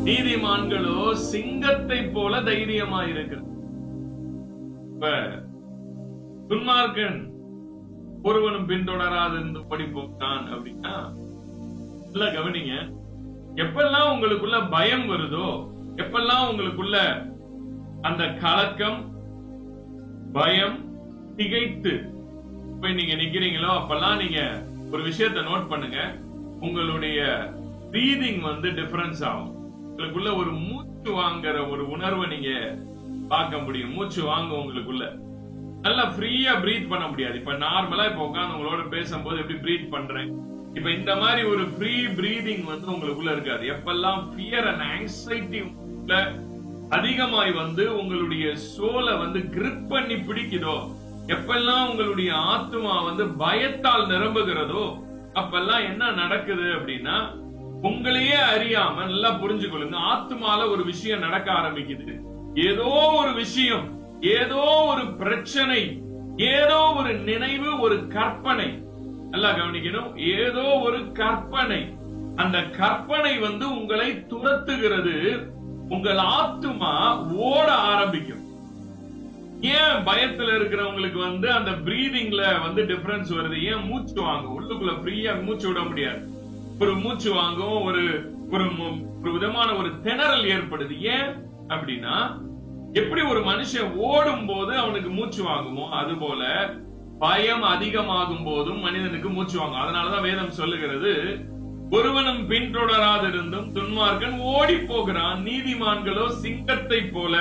நீதிமான்களோ சிங்கத்தை போல தைரியமா இருக்கிறது. இப்ப துன்மார்க்கன் ஒருவனும் பின்தொடராது படி போட்டான் அப்படின்னா நல்லா கவனிங்க. எப்பெல்லாம் உங்களுக்குள்ள பயம் வருதோ, எப்பெல்லாம் உங்களுக்குள்ள அந்த கலக்கம், பயம், திகைத்து போய் நீங்க நிக்கிறீங்களோ, அப்பெல்லாம் நீங்க ஒரு விஷயத்தை நோட் பண்ணுங்க. உங்களுடைய பிரீதிங் டிஃபரன்ஸ் ஆகும். உங்களுக்குள்ள ஒரு மூச்சு வாங்குற ஒரு உணர்வை நீங்க பார்க்க முடியும். மூச்சு வாங்க உங்களுக்குள்ள நல்லா ஃப்ரீயா பிரீத் பண்ண முடியாது. இப்ப நார்மலா இப்ப உட்கார்ந்து உங்களோட பேசும்போது எப்படி பிரீத் பண்றேன், இப்ப இந்த மாதிரி ஒரு ஃப்ரீ பிரீதிங் உங்களுக்குள்ள இருக்காது. எப்பெல்லாம் ஃபியர் அண்ட் ஆங்ஸைட்டி அதிகமாய் உங்களுடைய சோலை கிரிப் பண்ணி பிடிக்குதோ, எப்பெல்லாம் உங்களுடைய ஆத்மா பயத்தால் நிரம்புகிறதோ, அப்பெல்லாம் என்ன நடக்குது அப்படின்னா, உங்களையே அறியாம நல்லா புரிஞ்சுக்கொள்ளுங்க, ஆத்மால ஒரு விஷயம் நடக்க ஆரம்பிக்குது. ஏதோ ஒரு விஷயம், ஏதோ ஒரு பிரச்சனை, ஏதோ ஒரு நினைவு, ஒரு கற்பனை, நல்லா கவனிக்கணும், ஏதோ ஒரு கற்பனை. அந்த கற்பனை உங்களை துரத்துகிறது. உங்கள் ஆத்மா ஓட ஆரம்பிக்கும். ஏன் பயத்துல இருக்கிறவங்களுக்கு அந்த பிரீதிங்ல டிஃபரன்ஸ் வருது? ஏன் மூச்சு வாங்கும்? உள்ளுக்குள்ள ஃப்ரீயா மூச்சு விட முடியாது. ஒரு மூச்சு வாங்கும், ஒரு விதமான ஒரு திணறல் ஏற்படுது. ஏன் அப்படின்னா, எப்படி ஒரு மனுஷன் ஓடும் போது அவனுக்கு மூச்சு வாங்குமோ, அது போல பயம் அதிகமாகும் போதும் மனிதனுக்கு மூச்சு வாங்கும். அதனாலதான் வேதம் சொல்லுகிறது, ஒருவனும் பின்தொடராதிருந்தும் துன்மார்க்கன் ஓடி போகிறான், நீதிமான்களோ சிங்கத்தை போல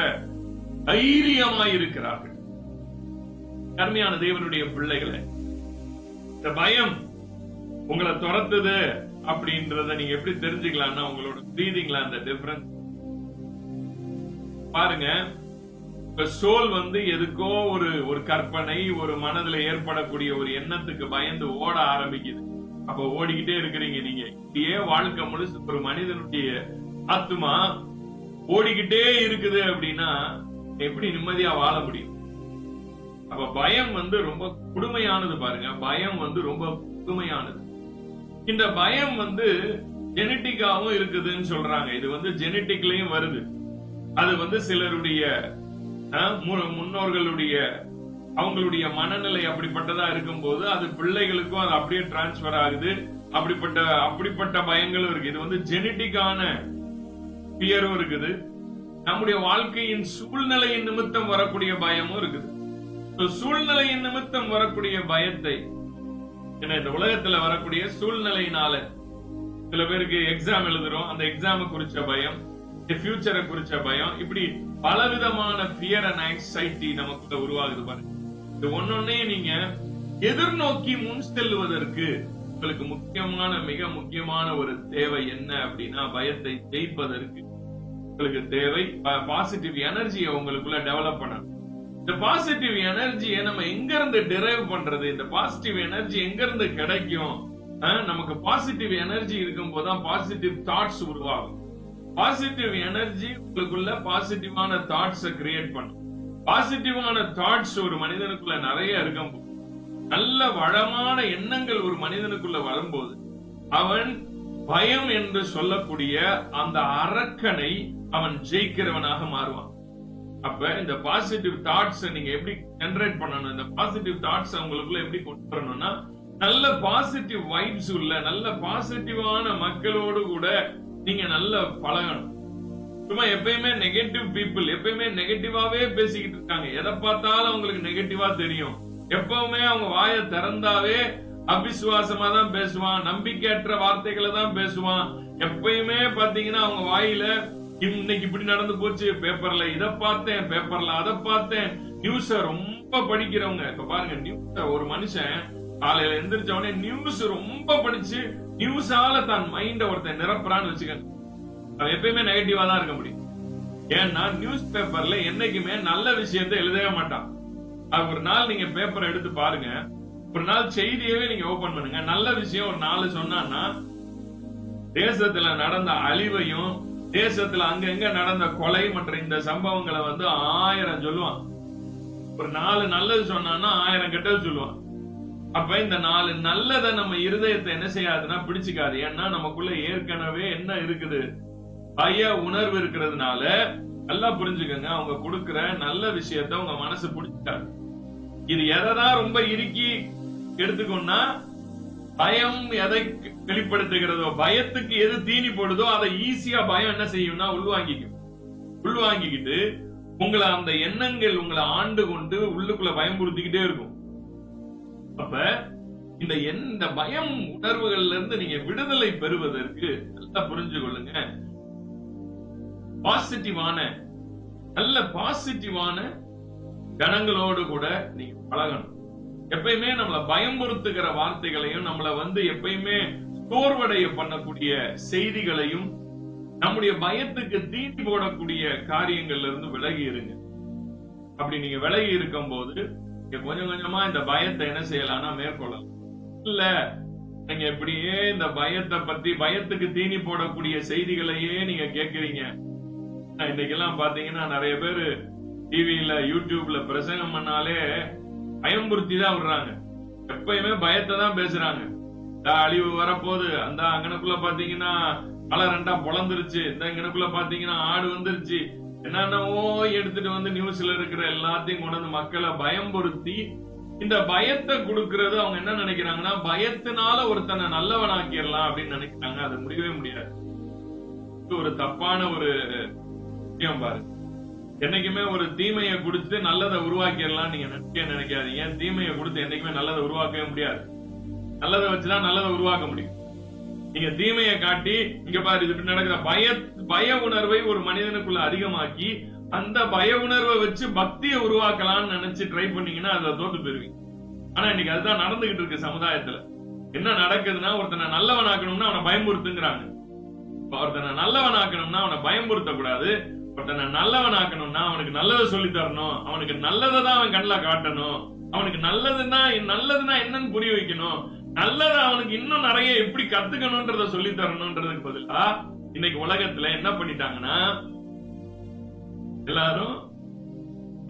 தைரியமாயிருக்கிறார்கள். கருமையான தேவனுடைய பிள்ளைகளை, இந்த பயம் உங்களை துரத்துது அப்படின்றத நீங்க எப்படி தெரிஞ்சுக்கலாம்னா, உங்களோட பிரீதிங்ல அந்த டிஃபரன்ஸ் பாருங்க. இப்ப சோல் எதுக்கோ ஒரு கற்பனை, ஒரு மனதுல ஏற்படக்கூடிய ஒரு எண்ணத்துக்கு பயந்து ஓட ஆரம்பிக்குது. அப்ப ஓடிக்கிட்டே இருக்கிறீங்க நீங்க. இப்படியே வாழ்க்கை முழுசு ஒரு மனிதனுடைய ஆத்மா ஓடிக்கிட்டே இருக்குது அப்படின்னா எப்படி நிம்மதியா வாழ முடியும்? அப்ப பயம் ரொம்ப கொடுமையானது. பாருங்க, பயம் ரொம்ப கொடுமையானது. இந்த பயம் ஜெனட்டிக்காவும் இருக்குதுன்னு சொல்றாங்க. இது ஜெனட்டிக்லயும் வருது. அது சிலருடைய முன்னோர்களுடைய அவங்களுடைய மனநிலை அப்படிப்பட்டதா இருக்கும் போது அது பிள்ளைகளுக்கும் அது அப்படியே டிரான்ஸ்பர் ஆகுது. அப்படிப்பட்ட பயங்களும் இருக்கு. இது ஜெனட்டிக்கான பியரும் இருக்குது. நம்முடைய வாழ்க்கையின் சூழ்நிலையின் நிமித்தம் வரக்கூடிய பயமும் இருக்குது. சூழ்நிலையின் நிமித்தம் வரக்கூடிய பயத்தை, இந்த உலகத்துல வரக்கூடிய சூழ்நிலையினால சில பேருக்கு எக்ஸாம் எழுதுறோம், அந்த எக்ஸாம் குறிச்ச பயம், ஃபியூச்சரை குறிச்ச பயம், இப்படி பலவிதமான ஃபியர் அண்ட் ஆங்ஸைட்டி நமக்குள்ள உருவாகுது. பாருங்க, இது ஒன்னொன்னே நீங்க எதிர்நோக்கி முன் செல்வதற்கு உங்களுக்கு மிக முக்கியமான ஒரு தேவை என்ன அப்படின்னா, பயத்தை ஜெயிப்பதற்கு உங்களுக்கு தேவை பாசிட்டிவ் எனர்ஜியை உங்களுக்குள்ள டெவலப் பண்ணணும். இந்த பாசிட்டிவ் எனர்ஜியை நம்ம எங்க இருந்து டிரைவ் பண்றது? இந்த பாசிட்டிவ் எனர்ஜி எங்க இருந்து கிடைக்கும்? நமக்கு பாசிட்டிவ் எனர்ஜி இருக்கும் போதுதான் பாசிட்டிவ் தாட்ஸ் உருவாகும். பாசிட்டிவ் எனர்ஜி உங்களுக்குள்ள பாசிட்டிவான தாட்ஸ் கிரியேட் பண்ணும். பாசிட்டிவான தாட்ஸ் ஒரு மனிதனுக்குள்ள நிறைய இருக்கும். நல்ல வளமான எண்ணங்கள் ஒரு மனிதனுக்குள்ள வரும்போது அவன் பயம் என்று சொல்லக்கூடிய அந்த அரக்கனை அவன் ஜெயிக்கிறவனாக மாறுவான். அப்ப இந்த பாசிட்டிவ் தாட்ஸ் நீங்க எப்படி ஜெனரேட் பண்ணணும்? இந்த பாசிட்டிவ் தாட்ஸ் உங்களுக்குள்ள எப்படி கொண்டு வரணும்னா, நல்ல பாசிட்டிவ் வைப்ஸ் உள்ள நல்ல பாசிட்டிவான மக்களோடு கூட நீங்க நல்ல பழகணும். சும்மா எப்பயுமே நெகட்டிவ் பீப்புள் எப்பயுமே நெகட்டிவாவே பேசிக்கிட்டு இருக்காங்க. எதை பார்த்தாலும் அவங்களுக்கு நெகட்டிவா தெரியும். எப்பவுமே அவங்க வாயை திறந்தாவே அபிசுவாசமா தான் பேசுவான், நம்பிக்கையற்ற வார்த்தைகளை தான் பேசுவான். எப்பயுமே பாத்தீங்கன்னா அவங்க வாயில இன்னைக்கு இப்படி நடந்து போச்சு, பேப்பர்ல இதை பார்த்தேன், பேப்பர்ல அதை பார்த்தேன். நியூஸ ரொம்ப படிக்கிறவங்க. இப்ப பாருங்க, நியூஸ் ஒரு மனுஷன் காலையில எந்திரிச்ச உடனே நியூஸ் ரொம்ப படிச்சு நியூஸால தான் மைண்ட ஒருத்தன் நிரப்புறான்னு வச்சுக்கோங்க. அவன் எப்பயுமே நெகட்டிவா தான் இருக்க முடியும். ஏன்னா நியூஸ் பேப்பர்ல என்னைக்குமே நல்ல விஷயத்தை எழுதவே மாட்டான். அது ஒரு நாள் நீங்க பேப்பர் எடுத்து பாருங்க, ஒரு நாள் செய்தியவே நீங்க ஓபன் பண்ணுங்க, நல்ல விஷயம் ஒரு 4 சொன்னான்னா தேசத்துல நடந்த அழிவையும் தேசத்துல அங்கங்க நடந்த கொலை மற்ற இந்த சம்பவங்களை 1000 சொல்லுவான். ஒரு 4 நல்லது சொன்னான்னா 1000 கெட்டது சொல்லுவான். அப்ப இந்த 4 நல்லதை நம்ம இருதயத்தை என்ன செய்யாதுன்னா பிடிச்சுக்காது. ஏன்னா நமக்குள்ள ஏற்கனவே என்ன இருக்குது? பய உணர்வு இருக்கிறதுனால நல்லா புரிஞ்சுக்கங்க, அவங்க கொடுக்கிற நல்ல விஷயத்த உங்க மனசு பிடிச்சாரு. இது எதைதான் ரொம்ப இறுக்கி எடுத்துக்கோன்னா, பயம் எதை வெளிப்படுத்துகிறதோ, பயத்துக்கு எது தீனி போடுதோ அதை ஈஸியா பயம் என்ன செய்யும்னா உள்வாங்கிக்கிட்டு உங்களை அந்த எண்ணங்கள் உங்களை ஆண்டு கொண்டு உள்ளுக்குள்ள பயம்புறுத்திக்கிட்டே இருக்கும். அப்ப இந்த பயம் உணர்வுகள்ல இருந்து நீங்க விடுதலை பெறுவதற்கு நல்லா புரிஞ்சு கொள்ளுங்க, நல்ல பாசிட்டிவான கணங்களோடு கூட நீங்க பழகணும். எப்பயுமே நம்மள பயம்புறுத்துகிற வார்த்தைகளையும், நம்மள எப்பயுமே சோர்வடைய பண்ணக்கூடிய செய்திகளையும், நம்முடைய பயத்துக்கு தீட்டி போடக்கூடிய காரியங்கள்ல இருந்து விலகி இருங்க. அப்படி நீங்க விலகி இருக்கும் போது கொஞ்சம் கொஞ்சமா இந்த பயத்தை என்ன செய்யலாம்னா மேற்கொள்ளலாம். இல்ல நீங்க இப்படியே இந்த பயத்தை பத்தி, பயத்துக்கு தீனி போடக்கூடிய செய்திகளையே நீங்க கேட்கறீங்க. இன்னைக்கெல்லாம் பாத்தீங்கன்னா நிறைய பேரு டிவில யூடியூப்ல பிரசங்கம் பண்ணாலே பயம்புறுத்தி தான் விடுறாங்க. எப்பயுமே பயத்தை தான் பேசுறாங்க. அழிவு வரப்போகுது, அந்த அங்கனக்குள்ள பாத்தீங்கன்னா மழை ரெண்டா பொழந்துருச்சு, இந்த இங்கனக்குள்ள பாத்தீங்கன்னா ஆடு வந்துருச்சு, என்னென்னவோ எடுத்துட்டு நியூஸ்ல இருக்கிற எல்லாத்தையும் கொண்டு வந்து மக்களை பயம்புறுத்தி, இந்த பயத்தை கொடுக்கறது அவங்க என்ன நினைக்கிறாங்கன்னா, பயத்தினால ஒருத்தனை நல்லவனாக்கிடலாம் அப்படின்னு நினைக்கிறாங்க. அது முடியவே முடியாது. ஒரு தப்பான ஒரு விஷயம் பாரு. என்னைக்குமே ஒரு தீமையை கொடுத்து நல்லதை உருவாக்கிடலாம் நீங்க நினைக்காதீங்க. தீமையை கொடுத்து என்னைக்குமே நல்லதை உருவாக்கவே முடியாது. நல்லதை வச்சுதான் நல்லதை உருவாக்க முடியும். நீங்க தீமையை காட்டி, இங்க பாரு இது நடக்கிற பய உணர்வை ஒரு மனிதனுக்குள்ள அதிகமாக்கி, அந்த பய உணர்வை வச்சு பக்தியை உருவாக்கலாம்னு நினைச்சு ட்ரை பண்ணீங்கன்னா அதுல தோத்து போயிருவீங்க. ஆனா இன்னைக்கு அதுதான் நடந்துகிட்டு இருக்கு சமுதாயத்துல. என்ன நடக்குதுன்னா, ஒருத்தனை நல்லவனாக்கணும்னா அவனை பயமுறுத்துங்கிறாங்க. ஒருத்தனை நல்லவனாக்கணும்னா அவனை பயமுறுத்த கூடாது. ஒருத்தனை நல்லவனாக்கணும்னா அவனுக்கு நல்லதை சொல்லி தரணும், அவனுக்கு நல்லதை தான் அவன் கண்ணுல காட்டணும், அவனுக்கு நல்லதுன்னா என்னன்னு புரிய வைக்கணும், நல்லதை அவனுக்கு இன்னும் நிறைய எப்படி கத்துக்கணும்ன்றத சொல்லி தரணும்ன்றதுக்கு பதிலா இன்னைக்கு உலகத்துல என்ன பண்ணிட்டாங்கன்னா, எல்லாரும்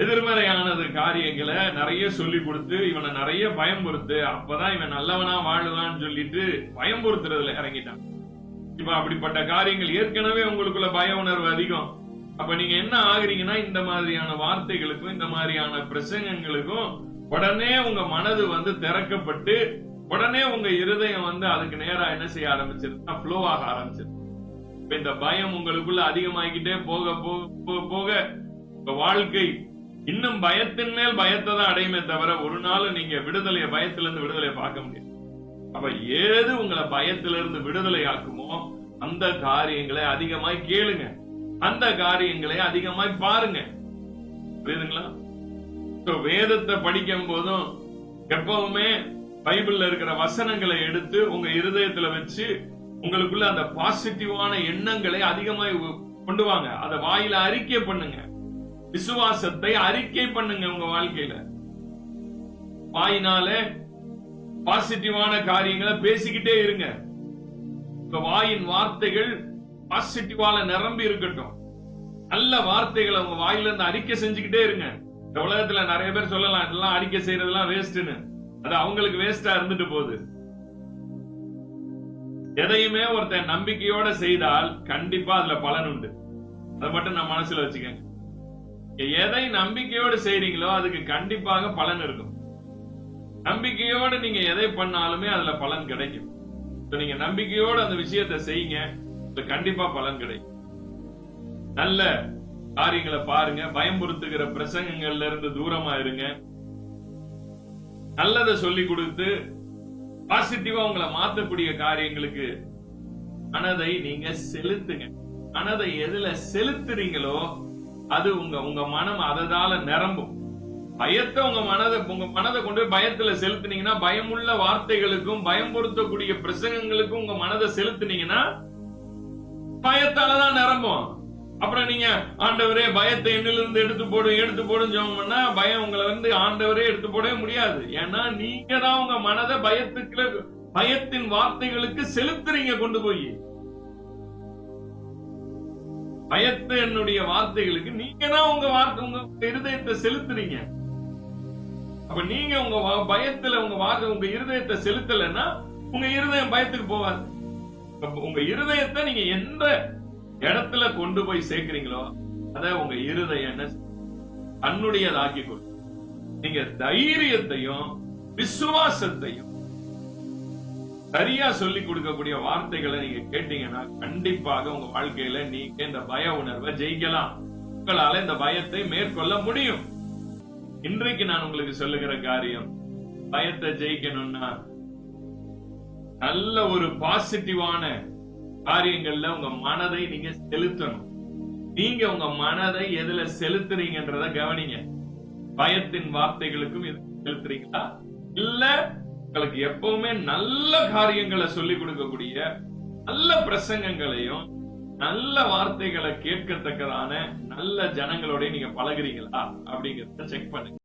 எதிர்மறையானது காரியங்களை நிறைய சொல்லி கொடுத்து இவனை நிறைய பயம்புறுத்து, அப்பதான் இவன் நல்லவனா வாழுவான்னு சொல்லிட்டு பயம்புறுத்துறதுல இறங்கிட்டான். இப்ப அப்படிப்பட்ட காரியங்கள் ஏற்கனவே உங்களுக்குள்ள பய உணர்வு அதிகம். அப்ப நீங்க என்ன ஆகுறீங்கன்னா, இந்த மாதிரியான வார்த்தைகளுக்கும் இந்த மாதிரியான பிரசங்கங்களுக்கும் உடனே உங்க மனது திறக்கப்பட்டு, உடனே உங்க இருதயம் அதுக்கு நேரா என்ன செய்ய ஆரம்பிச்சிருந்தா ஃப்ளோ ஆக ஆரம்பிச்சிருக்கு. இப்ப இந்த பயம் உங்களுக்குள்ள அதிகமாகிக்கிட்டே போக போக போக உங்க வாழ்க்கை இன்னும் பயத்தின் மேல் பயத்தை தான் அடையுமே தவிர ஒரு நாள் நீங்க பயத்திலிருந்து விடுதலையை பார்க்க முடியாது. அப்ப ஏது உங்களை பயத்திலிருந்து விடுதலை ஆக்குமோ அந்த காரியங்களை அதிகமாய் கேளுங்க, அந்த காரியங்களை அதிகமாய் பாருங்க. புரியுதுங்களா? வேதத்தை படிக்கும் போதும் எப்பவுமே பைபிள்ல இருக்கிற வசனங்களை எடுத்து உங்க இருதயத்துல வச்சு உங்களுக்குள்ள அந்த பாசிட்டிவான எண்ணங்களை அதிகமாய் கொண்டு வாங்க. அதை வாயில அறிக்கை பண்ணுங்க, விசுவாசத்தை அறிக்கை பண்ணுங்க. உங்க வாழ்க்கையில வாயினால பாசிட்டிவான காரியங்களை பேசிக்கிட்டே இருங்க. உங்க வாயின் வார்த்தைகள் பாசிட்டிவால நிரம்பி இருக்கட்டும். நல்ல வார்த்தைகளை உங்க வாயில இருந்து அறிக்கை செஞ்சுக்கிட்டே இருங்க. இந்த உலகத்துல நிறைய பேர் சொல்லலாம், இதெல்லாம் அறிக்கை செய்யறதெல்லாம் வேஸ்ட்னு. அது அவங்களுக்கு வேஸ்டா இருந்துட்டு போகுது. எதையுமே ஒருத்தன் நம்பிக்கையோட செய்தால் கண்டிப்பா அதுல பலன் உண்டு. அதை மட்டும் நான் மனசுல வச்சுக்கங்க. எதை நம்பிக்கையோடு செய்றீங்களோ அதுக்கு கண்டிப்பாக பலன் இருக்கும். நம்பிக்கையோடு நீங்க எதை பண்ணாலுமே அதுல பலன் கிடைக்கும். நீங்க நம்பிக்கையோடு அந்த விஷயத்தை செய்யுங்க, கண்டிப்பா பலன் கிடைக்கும். நல்ல காரியங்களை பாருங்க, பயம்புறுத்துகிற பிரசங்கங்கள்ல இருந்து தூரமா இருங்க. நல்லதை சொல்லி கொடுத்து பாசிட்டிவா உங்களை மாத்தக்கூடிய காரியங்களுக்கு மனதை நீங்க செலுத்துங்க. மனதை எதுல செலுத்துறீங்களோ அது உங்க மனம் அதனால நிரம்பும். பயத்தை உங்க மனதை கொண்டு போய் பயத்துல செலுத்துனீங்கன்னா, பயமுள்ள வார்த்தைகளுக்கும் பயம்புறுத்தக்கூடிய பிரசங்கங்களுக்கும் உங்க மனதை செலுத்துனீங்கன்னா பயத்தாலதான் நிரம்பும். அப்புறம் நீங்க ஆண்டவரே பயத்தை என்னிலிருந்து எடுத்து போடும் ஜெபம் பண்ணா பயம் உங்களை ஆண்டவரே எடுத்து போடவே முடியாது. ஏன்னா நீங்க தான் உங்க மனதை பயத்தின் வார்த்தைகளுக்கு செலுத்துறீங்க. கொண்டு போய் பயத்தினுடைய வார்த்தைகளுக்கு நீங்க தான் உங்க இருதயத்தை செலுத்துறீங்க. அப்ப நீங்க உங்க பயத்துல உங்க இருதயத்தை செலுத்தலைன்னா உங்க இருதயம் பயத்துக்கு போவாது. உங்க இருதயத்தை நீங்க இடத்துல கொண்டு போய் சேர்க்கிறீங்களோ அத உங்க இருதயம் என்ன தன்னுடையதாக்கி கொள்ளும். நீங்க தைரியத்தையும் விசுவாசத்தையும் சரியா சொல்லி கொடுக்கக்கூடிய வார்த்தைகளை நீங்க கேட்டீங்கன்னா கண்டிப்பாக உங்க வாழ்க்கையில நீங்க இந்த பய உணர்வை ஜெயிக்கலாம். உங்களால இந்த பயத்தை மேற்கொள்ள முடியும். இன்றைக்கு நான் உங்களுக்கு சொல்லுகிற காரியம், பயத்தை ஜெயிக்கணும்னா நல்ல ஒரு பாசிட்டிவான காரியங்கள்ல உங்க மனதை நீங்க செலுத்தணும். நீங்க உங்க மனதை எதுல செலுத்துறீங்கன்றத கவனிங்க. பயத்தின் வார்த்தைகளுக்கும் செலுத்துறீங்களா, இல்ல உங்களுக்கு எப்பவுமே நல்ல காரியங்களை சொல்லிக் கொடுக்கக்கூடிய நல்ல பிரசங்கங்களையும் நல்ல வார்த்தைகளை கேட்கத்தக்கதான நல்ல ஜனங்களோட நீங்க பழகுறீங்களா அப்படிங்கறத செக் பண்ணுங்க.